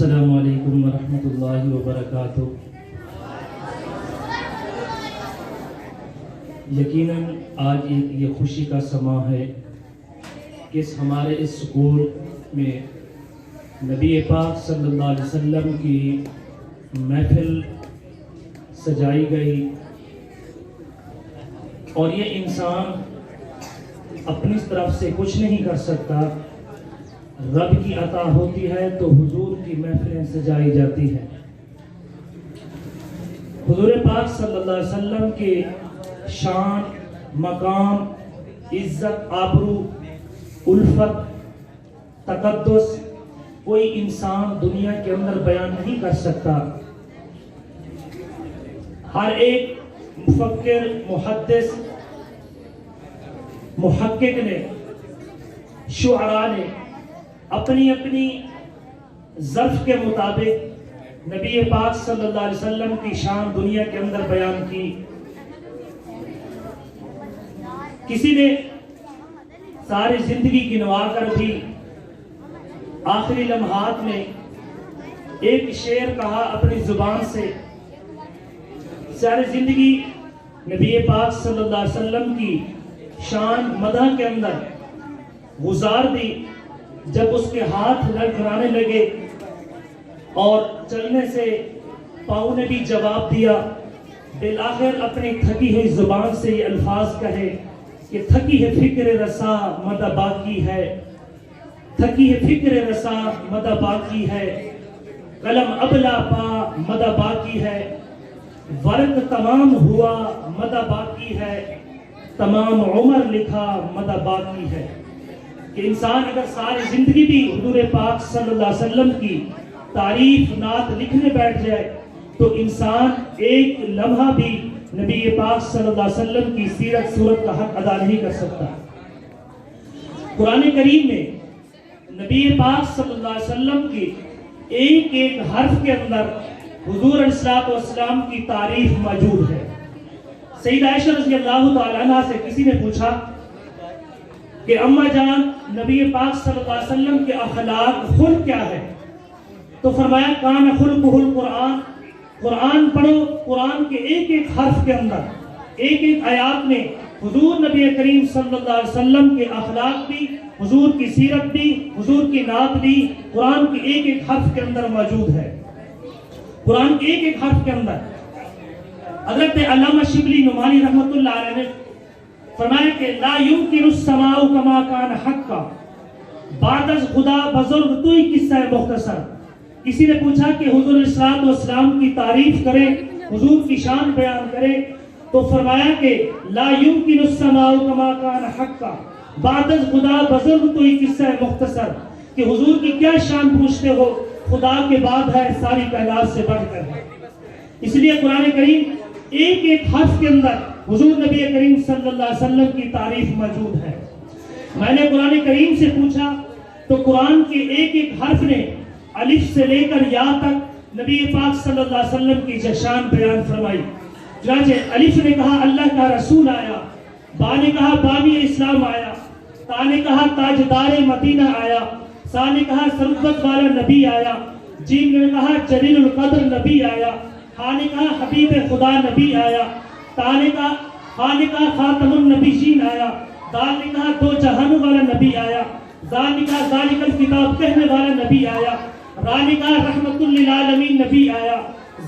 السلام علیکم ورحمۃ اللہ وبرکاتہ۔ یقیناً آج ایک یہ خوشی کا سماں ہے کہ ہمارے اس سکول میں نبی پاک صلی اللہ علیہ وسلم کی محفل سجائی گئی، اور یہ انسان اپنی طرف سے کچھ نہیں کر سکتا، رب کی عطا ہوتی ہے تو حضور کی محفلیں سجائی جاتی ہیں۔ حضور پاک صلی اللہ علیہ وسلم کے شان، مقام، عزت، آبرو، الفت، تقدس کوئی انسان دنیا کے اندر بیان نہیں کر سکتا۔ ہر ایک مفکر، محدث، محقق نے، شعراء نے اپنی اپنی ظرف کے مطابق نبی پاک صلی اللہ علیہ وسلم کی شان دنیا کے اندر بیان کی۔ کسی نے ساری زندگی گنوا کر بھی آخری لمحات میں ایک شعر کہا اپنی زبان سے۔ ساری زندگی نبی پاک صلی اللہ علیہ وسلم کی شان مدح کے اندر گزار دی۔ جب اس کے ہاتھ لڑکھڑانے لگے اور چلنے سے پاؤں نے بھی جواب دیا، بالآخر اپنی تھکی ہوئی زبان سے یہ الفاظ کہے کہ تھکی ہے فکر رسا مدہ باقی ہے، تھکی ہے فکر رسا مدہ باقی ہے، قلم ابلا پا مدہ باقی ہے، ورق تمام ہوا مدہ باقی ہے، تمام عمر لکھا مدہ باقی ہے۔ کہ انسان اگر ساری زندگی بھی حضور پاک صلی اللہ علیہ وسلم کی تعریف نعت لکھنے بیٹھ جائے تو انسان ایک لمحہ بھی نبی پاک صلی اللہ علیہ وسلم کی سیرت صورت کا حق ادا نہیں کر سکتا۔ قرآن کریم میں نبی پاک صلی اللہ علیہ وسلم کی ایک ایک حرف کے اندر حضور علیہ السلام کی تعریف موجود ہے۔ سیدہ عائشہ رضی اللہ تعالیٰ عنہ سے کسی نے پوچھا کہ اماں جان نبی پاک صلی اللہ علیہ وسلم کے اخلاق خلق کیا ہے؟ تو فرمایا کان خلقہ القرآن، قرآن پڑھو، قرآن کے ایک ایک حرف کے اندر، ایک ایک آیات میں حضور نبی کریم صلی اللہ علیہ وسلم کے اخلاق بھی، حضور کی سیرت بھی، حضور کی نعت بھی قرآن کے ایک ایک حرف کے اندر موجود ہے۔ قرآن کے ایک ایک حرف کے اندر حضرت علامہ شبلی نعمانی رحمۃ اللہ علیہ نے فرمایا کہ لا یمکن السماء کما کان حقا، بعد از خدا بزرگ توئی قصہ مختصر۔ کسی نے پوچھا کہ حضور علیہ السلام کی تعریف کرے، حضور کی شان بیان کرے، تو فرمایا کہ لا یمکن السماء کما کان حقا، بعد از خدا بزرگ توئی قصہ مختصر، کہ حضور کی کیا شان پوچھتے ہو، خدا کے بعد ہے، ساری کائنات سے بڑھ کر ہے۔ اس لیے قرآن کریم ایک ایک حرف کے اندر حضور نبی کریم صلی اللہ علیہ وسلم کی تعریف موجود ہے۔ میں نے قرآن کریم سے پوچھا تو قرآن کے ایک ایک حرف نے الف سے لے کر یا تک نبی پاک صلی اللہ علیہ وسلم کی شان بیان فرمائی۔ چنانچہ الف نے کہا اللہ کا رسول آیا، با نے کہا بانی اسلام آیا، تا نے کہا تاجدار مدینہ آیا، سا نے کہا سربت والا نبی آیا، جیم نے کہا جلیل القدر نبی آیا، ہا نے کہا حبیب خدا نبی آیا، تا نے کہا ہا نے کہا خاتم النبیین آیا، دال نے کہا دو جہان والا نبی آیا، زال نے کہا ذالک الکتاب کہنے والا نبی آیا، را نے کہا رحمت للعالمین نبی آیا،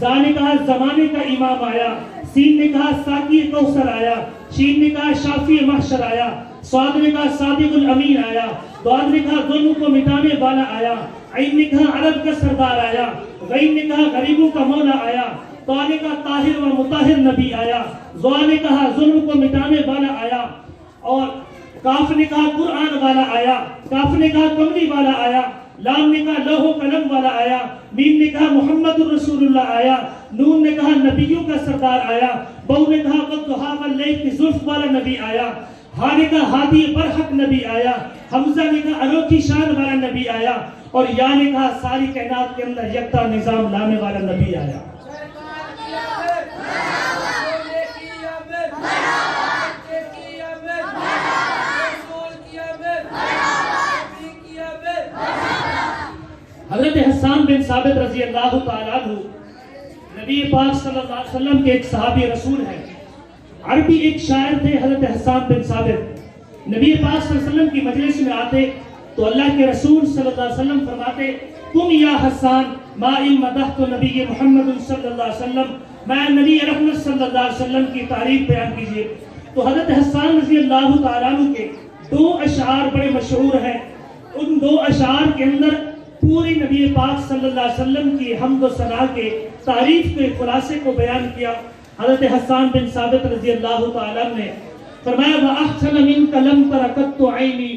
زا نے کہا زمانے کا امام آیا، سین نے کہا ساقی کوثر آیا، شین نے کہا شافی محشر آیا، صاد نے کہا صادق الامین آیا، ضاد نے کہا ظلم کو مٹانے والا آیا، عین نے کہا عرب کا سردار آیا، غین نے کہا غریبوں کا مولا آیا، طا نے کہا طاہر و مطہر نبی آیا، ضا نے کہا ظلم کو مٹانے والا آیا، اور کاف نے کہا قرآن والا آیا، کاف نے کہا کملی والا آیا، لام نے کہا لوح و قلم والا آیا، میم نے کہا محمد الرسول اللہ آیا، نون نے کہا نبیوں کا سردار آیا، بو نے کہا والضحیٰ واللیل کی زلف والا نبی آیا، ہا نے کہا ہادی برحق نبی آیا، حمزہ نے کہا انوکھی شان والا نبی آیا، اور یا نے کہا ساری کائنات کے اندر یکتا نظام لانے والا نبی آیا۔ حضرت حسان بن ثابت رضی اللہ تعالیٰ عنہ نبی پاک صلی اللہ علیہ وسلم کے ایک صحابی رسول ہیں، عربی ایک شاعر تھے حضرت حسان بن ثابت۔ نبی پاک صلی اللہ علیہ وسلم کی مجلس میں آتے تو اللہ کے رسول صلی اللہ علیہ وسلم فرماتے تم یا حسان ما ان مدحت نبی محمد صلی اللہ علیہ وسلم، میں نبی رحمت صلی اللہ علیہ وسلم کی تعریف بیان کیجئے۔ تو حضرت حسان رضی اللہ تعالیٰ عنہ کے دو اشعار بڑے مشہور ہیں، ان دو اشعار کے اندر پوری نبی پاک صلی اللہ علیہ وسلم کی حمد و ثنا کے تعریف کے خلاصے کو بیان کیا۔ حضرت حسان بن ثابت رضی اللہ تعالیٰ عنہ نے فرمایا وَأَحْسَنَ مِنْكَ لَمْ تَرَ قَطُّ عَيْنِي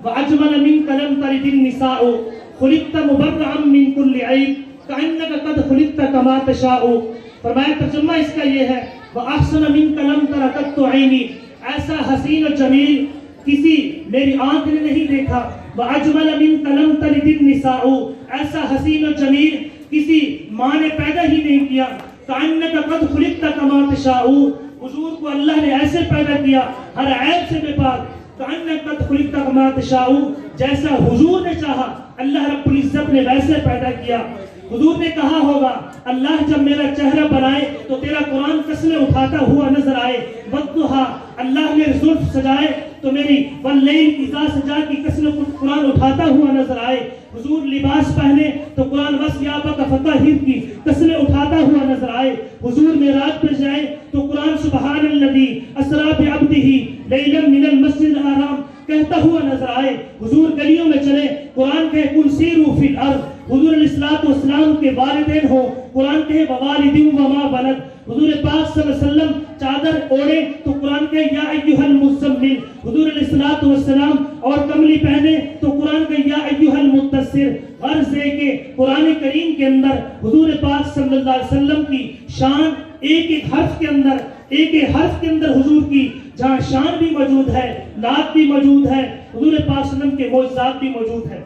وَأَجْمَلَ مِنْكَ لَمْ تَلِدِ النِّسَاءُ خُلِقْتَ مُبَرَّأً مِنْ كُلِّ عَيْبٍ كَأَنَّكَ قَدْ خُلِقْتَ كَمَا تَشَاءُ۔ فرمایا ترجمہ اس کا یہ ہے وَأَحْسَنَ مِنْكَ لَمْ تَرَ قَطُّ عَيْنِي، ایسا حسین و جمیل کسی میری آنکھ نے نہیں دیکھا۔ وَأَجْمَلَ مِنْكَ لَمْ تَلِدِ النِّسَاءُ، ایسا حسین و جمیل کسی ماں نے پیدا ہی نہیں کیا۔ كَأَنَّكَ قَدْ خُلِقْتَ كَمَا تَشَاءُ، حضور کو اللہ نے ایسے پیدا کیا ہر عیب سے بے پاک۔ كَأَنَّكَ قَدْ خُلِقْتَ كَمَا تَشَاءُ، جیسا حضور نے چاہا اللہ رب العزت نے ویسے پیدا کیا۔ حضور نے کہا ہوگا اللہ جب میرا چہرہ بنائے تو تیرا قرآن قسمیں اٹھاتا ہوا نظر آئے۔ وَالضُّحَىٰ، اللہ نے زلف سجائے تو میری وَاللَّيْلِ إِذَا سَجَا کی قسم قرآن اٹھاتا ہوا نظر آئے۔ حضور لباس پہنے تو قرآن وَثِيَابَكَ فَطَهِّرْ کی قسمیں اٹھاتا ہوا نظر آئے۔ حضور معراج پر جائے تو قرآن سبحان الذی اسریٰ بعبدہ لیلا من المسجد الحرام کہتا ہوا نظر آئے۔ حضور گلیوں میں چلے قرآن کہے قل سیروا فی الارض، حضور علیہ السلام کے والدین ہو قرآن کہے ووالد وما ولد۔ حضور پاک صلی اللہ علیہ وسلم چادر اوڑے تو قرآن کہے یا ایھا المزمل۔ حضور علیہ السلام اور کملی پہنے تو قرآن کہے یا ایھا المدثر۔ غرض ہے کہ قرآن کریم کے اندر حضور پاک صلی اللہ علیہ وسلم کی شان ایک ایک حرف کے اندر حضور کی جہاں شان بھی موجود ہے، نعت بھی موجود ہے، حضور پاک صلی اللہ علیہ وسلم کے معجزات بھی موجود ہیں۔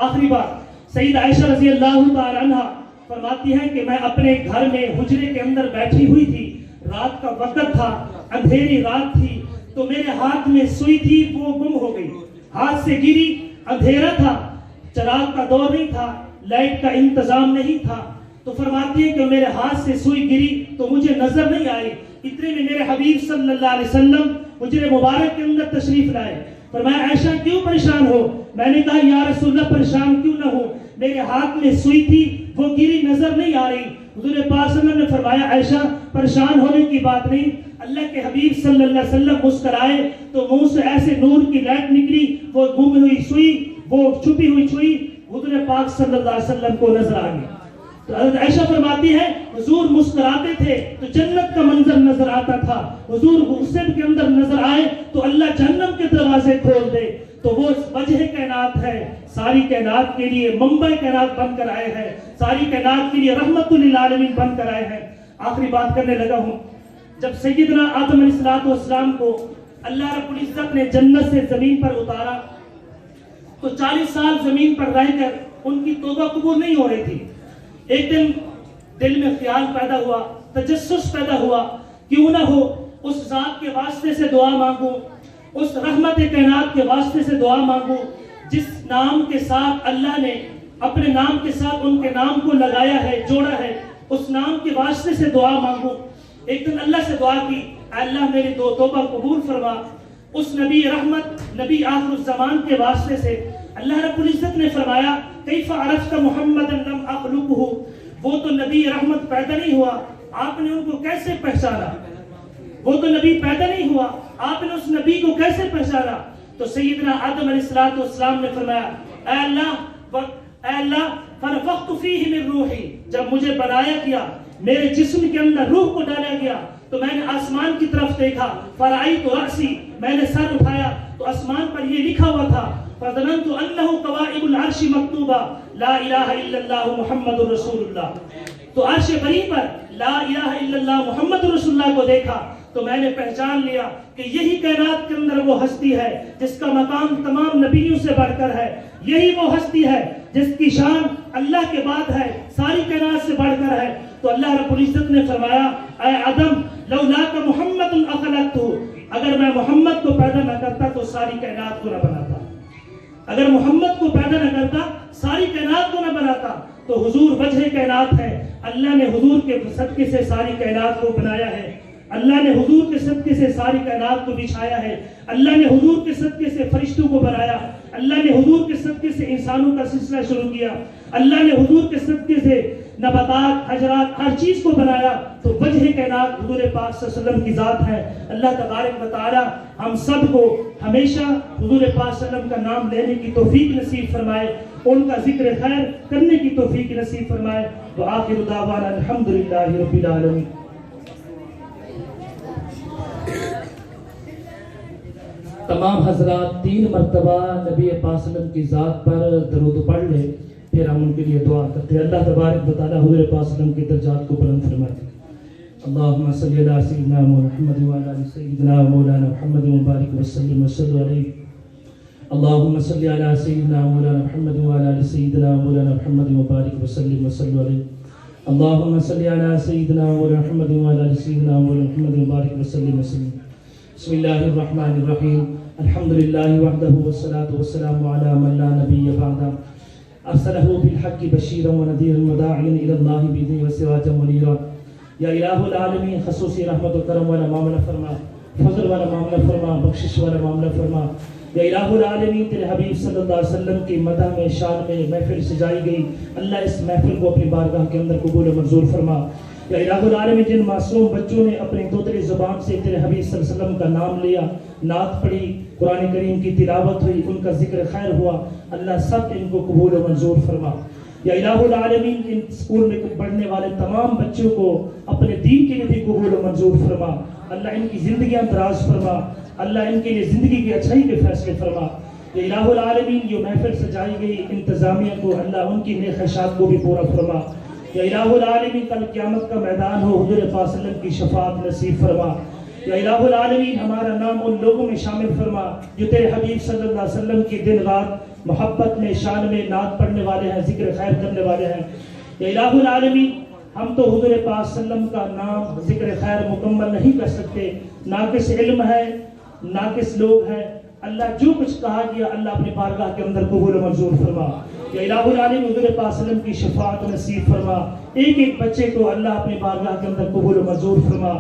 آخری بات سید عائشہ رضی اللہ تعالی عنہ فرماتی ہیں کہ میں اپنے گھر میں حجرے کے اندر بیٹھی ہوئی تھی، رات کا وقت تھا، اندھیری رات تھی، تو میرے ہاتھ میں سوئی تھی وہ گم ہو گئی، ہاتھ سے گری، اندھیرا تھا، چراغ کا دور نہیں تھا، لائٹ کا انتظام نہیں تھا، تو فرماتی ہے کہ میرے ہاتھ سے سوئی گری تو مجھے نظر نہیں آئی۔ اتنے میں میرے حبیب صلی اللہ علیہ وسلم حجرے مبارک کے اندر تشریف لائے۔ فرمایا عائشہ کیوں پریشان ہو؟ میں نے کہا یا رسول اللہ پریشان کیوں نہ ہو، میرے ہاتھ میں سوئی تھی وہ گری نظر نہیں آ رہی۔ حضور پاک صلی اللہ علیہ وسلم نے فرمایا عائشہ پریشان ہونے کی بات نہیں، اللہ کے حبیب صلی اللہ علیہ وسلم مسکرائے تو منہ سے ایسے نور کی لائٹ نکلی، وہ گم ہوئی سوئی، وہ چھپی ہوئی سوئی حضور پاک صلی اللہ علیہ وسلم کو نظر آ گئی۔ تو حضرت عائشہ فرماتی ہے حضور مسکراتے تھے تو جنت کا منظر نظر آتا تھا، حضور غصے کے اندر نظر آئے تو اللہ جہنم کے دروازے کھول دے۔ تو وہ وجہ کائنات ہے، ساری کائنات کے لیے منبع کائنات بن کر آئے ہیں، ساری کائنات کے لیے رحمت للعالمین بن کر آئے ہیں۔ آخری بات کرنے لگا ہوں، جب سیدنا آدم علیہ السلام کو اللہ رب العزت نے جنت سے زمین پر اتارا تو 40 سال زمین پر رہ کر ان کی توبہ قبول نہیں ہو رہی تھی۔ ایک دن دل میں خیال پیدا ہوا، تجسس پیدا ہوا، کیوں نہ ہو اس ذات کے واسطے سے دعا مانگوں، اس رحمت کائنات کے واسطے سے دعا مانگوں جس نام کے ساتھ اللہ نے اپنے نام کے ساتھ ان کے نام کو لگایا ہے، جوڑا ہے، اس نام کے واسطے سے دعا مانگوں۔ ایک دن اللہ سے دعا کی اللہ میری توبہ قبول فرما۔ اس نبی رحمت، نبی آخر الزمان کے واسطے سے اللہ رب العزت نے فرمایا کیف عرفت محمد لم اخلقہ، وہ تو نبی رحمت پیدا نہیں ہوا، آپ نے ان کو کیسے پہچانا؟ وہ تو نبی پیدا نہیں ہوا، آپ نے اس نبی کو کیسے پہچانا؟ تو سیدنا آدم علیہ السلام نے فرمایا اے اللہ فنفخت فیہ من روحی، جب مجھے بنایا گیا میرے جسم کے اندر روح کو ڈالا گیا تو میں نے آسمان کی طرف دیکھا، فرأیت رأسی، میں نے سر اٹھایا تو آسمان پر یہ لکھا ہوا تھا فظننت انه قوائم العرش مکتوبہ لا الہ الا اللہ محمد رسول اللہ۔ تو عرش بری پر لا الہ الا اللہ محمد رسول اللہ کو دیکھا تو میں نے پہچان لیا کہ یہی کائنات کے اندر وہ ہستی ہے جس کا مقام تمام نبیوں سے بڑھ کر ہے، یہی وہ ہستی ہے جس کی شان اللہ کے بعد ہے، ساری کائنات سے بڑھ کر ہے۔ تو اللہ رب العزت نے فرمایا اے آدم لولاک محمد اخلقتہ، اگر میں محمد کو پیدا نہ کرتا تو ساری کائنات کو نہ بناتا، اگر محمد کو پیدا نہ کرتا ساری کائنات کو نہ بناتا۔ تو حضور وجہ کائنات ہے. اللہ نے حضور کے صدقے سے ساری کائنات کو بنایا ہے. اللہ نے حضور کے صدقے سے ساری کائنات کو بچھایا ہے. اللہ نے حضور کے صدقے سے فرشتوں کو بنایا. اللہ نے حضور کے صدقے سے انسانوں کا سلسلہ شروع کیا. اللہ نے حضور کے صدقے سے نباتات، حجرات، ہر چیز کو بنایا. تو وجہ کائنات حضور پاک صلی اللہ علیہ وسلم کی ذات ہے. اللہ تبارک و تعالی ہم سب کو ہمیشہ حضور پاک صلی اللہ علیہ وسلم کا نام لینے کی توفیق نصیب فرمائے، ان کا ذکر خیر کرنے کی توفیق نصیب فرمائے. وآخر دعوانا الحمدللہ رب العالمین. تمام حضرات 3 مرتبہ نبی پاک صلی اللہ علیہ وسلم کی ذات پر درود پڑھ لیں، پھر ہم ان کے لیے دعا کرتے ہیں. اللہ تبارک و تعالی حضور پاک صلی اللہ علیہ وسلم کے درجات کو بلند فرمائے. اللهم صل على سيدنا محمد وعلى ال سيدنا مولانا محمد وبارك وسلم وصلوا عليه. اللهم صل على سيدنا مولانا محمد وعلى ال سيدنا مولانا محمد وبارك وسلم وصلوا عليه. اللهم صل على سيدنا مولانا محمد وعلى ال سيدنا مولانا محمد وبارك وسلم وسلم. بسم الله الرحمن الرحيم. الحمد لله وحده والصلاة والسلام على من لا نبي بعده. ارسله بالحق بشيرا ونذيرا وداعيا الى الله باذنه وسراجا منيرا. یا الہ العالمین خصوصی رحمت و کرم والا معاملہ فرما، فضل والا معاملہ فرما، بخشش والا معاملہ فرما. یا الہ العالمین تیرے حبیب صلی اللہ علیہ وسلم کی مدح میں شان میں محفل سجائی گئی، اللہ اس محفل کو اپنی بارگاہ کے اندر قبول و منظور فرما. یا الہ العالمین جن معصوم بچوں نے اپنی دوتری زبان سے تیرے حبیب صلی اللہ علیہ وسلم کا نام لیا، نعت پڑھی، قرآن کریم کی تلاوت ہوئی، ان کا ذکر خیر ہوا، اللہ سب ان کو قبول و منظور فرما. یا الہ العالمین ان اسکول میں پڑھنے والے تمام بچوں کو اپنے دین کے لیے بھی قبول و منظور فرما. اللہ ان کی زندگیاں دراز فرما، اللہ ان کے لیے زندگی کی اچھائی کے فیصلے فرما. یا الہ العالمین جو محفل سجائی گئی انتظامیہ کو اللہ ان کی نیک خواہشات کو بھی پورا فرما. یا الہ العالمین کل قیامت کا میدان ہو، حضور پاک صلی اللہ علیہ وسلم کی شفاعت نصیب فرما. یا الہ العالمین ہمارا نام ان لوگوں میں شامل فرما جو تیرے حبیب صلی اللہ علیہ وسلم کی دن رات محبت میں، شان میں نعت پڑھنے والے ہیں، ذکر خیر کرنے والے ہیں. یا الہ العالمین ہم تو حضور پاک صلی اللہ علیہ وسلم کا نام ذکر خیر مکمل نہیں کر سکتے، ناقص علم ہے، ناقص لوگ ہیں. اللہ جو کچھ کہا گیا اللہ اپنی بارگاہ کے اندر قبول و منظور فرما. یا الہ العالمین حضور پاک صلی اللہ علیہ وسلم کی شفاعت نصیب فرما. ایک ایک بچے کو اللہ اپنی بارگاہ کے اندر قبول و منظور فرما.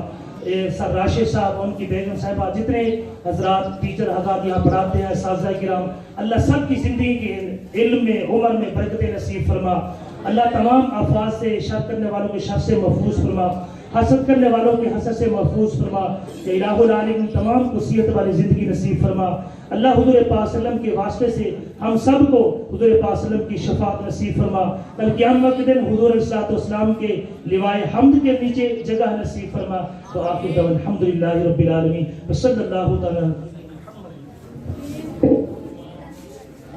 سر راشد صاحب، ان کی بیگم صاحبہ، جتنے حضرات ٹیچر حضرات یہاں پڑھاتے ہیں، اساتذہ کرام، اللہ سب کی زندگی کے علم میں، عمر میں برکت نصیب فرما. اللہ تمام افراد سے، شر کرنے والوں کے شر سے محفوظ فرما، حسد کرنے والوں کے حسد سے محفوظ فرما. کہ الہ العالمین تمام کو صحت والی زندگی نصیب فرما. اللہ حضور پاک صلی اللہ علیہ وسلم کے واسطے سے ہم سب کو حضور پاک صلی اللہ علیہ وسلم کی شفاعت نصیب فرما. کل قیامت کے دن حضور علیہ السلام کے لوائے حمد کے نیچے جگہ نصیب فرما. تو آخر دعوانا الحمدللہ رب العالمین وصلی اللہ تعالی